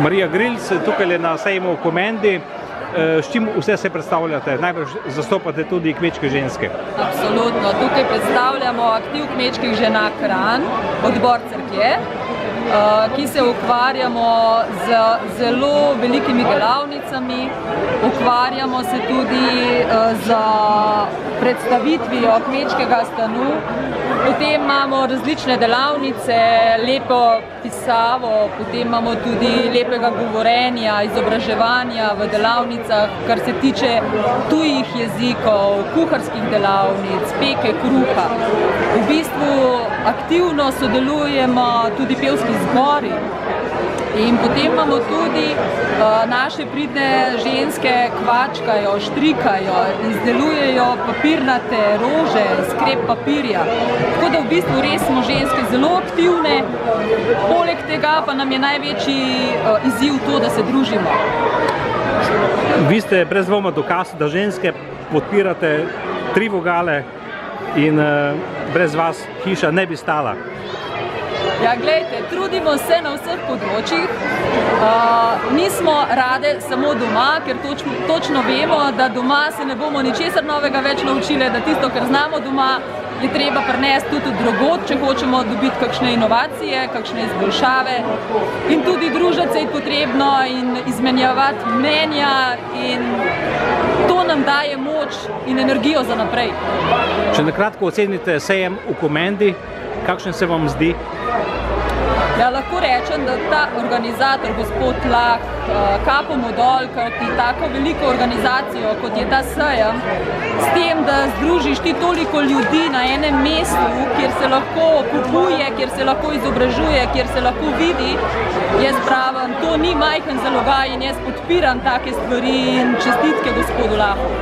Marija Grilc, tukaj na sejmu v Komendi. S čim vse se predstavljate? Najbrž zastopate tudi kmečke ženske. Absolutno. Tukaj predstavljamo aktiv kmečkih žena Kranj, odbor Cerklje, ki se ukvarjamo z zelo velikimi delavnicami. Ukvarjamo se tudi z predstavitvijo kmečkega stanu. Potem imamo različne delavnice, lepo pisavo, potem imamo tudi lepega govorenja, izobraževanja v delavnicah, kar se tiče tujih jezikov, kuharskih delavnic, peke kruha. V bistvu aktivno sodelujemo tudi pevski zbori. In potem imamo tudi naše pridne ženske kvačkajo, štrikajo, izdelujejo papirnate rože, skrep papirja. Tako da v bistvu res smo ženske zelo aktivne, poleg tega pa nam je največji izziv to, da se družimo. Vi ste brez dvoma dokaz, da ženske podpirate tri vogale in brez vas hiša ne bi stala. Ja, glejte, trudimo se na vseh področjih. Nismo rade samo doma, ker točno vemo, da doma se ne bomo ničesar novega več naučili, da tisto, kar znamo doma, je treba prinesti tudi drugod, če hočemo dobiti kakšne inovacije, kakšne izboljšave. In tudi družiti se je potrebno in izmenjavati mnenja in to nam daje moč in energijo za naprej. Če na kratko ocenite sejem v Komendi, kakšen se vam zdi? Ja, lahko rečem, da ta organizator, gospod Lah, kapo mu dol, kajti tako veliko organizacijo, kot je ta sejem, s tem, da združiš ti toliko ljudi na enem mestu, kjer se lahko kupuje, kjer se lahko izobražuje, kjer se lahko vidi, jaz pravim, to ni majhen zalogaj in jaz podpiram take stvari in čestitke gospodu Lahu.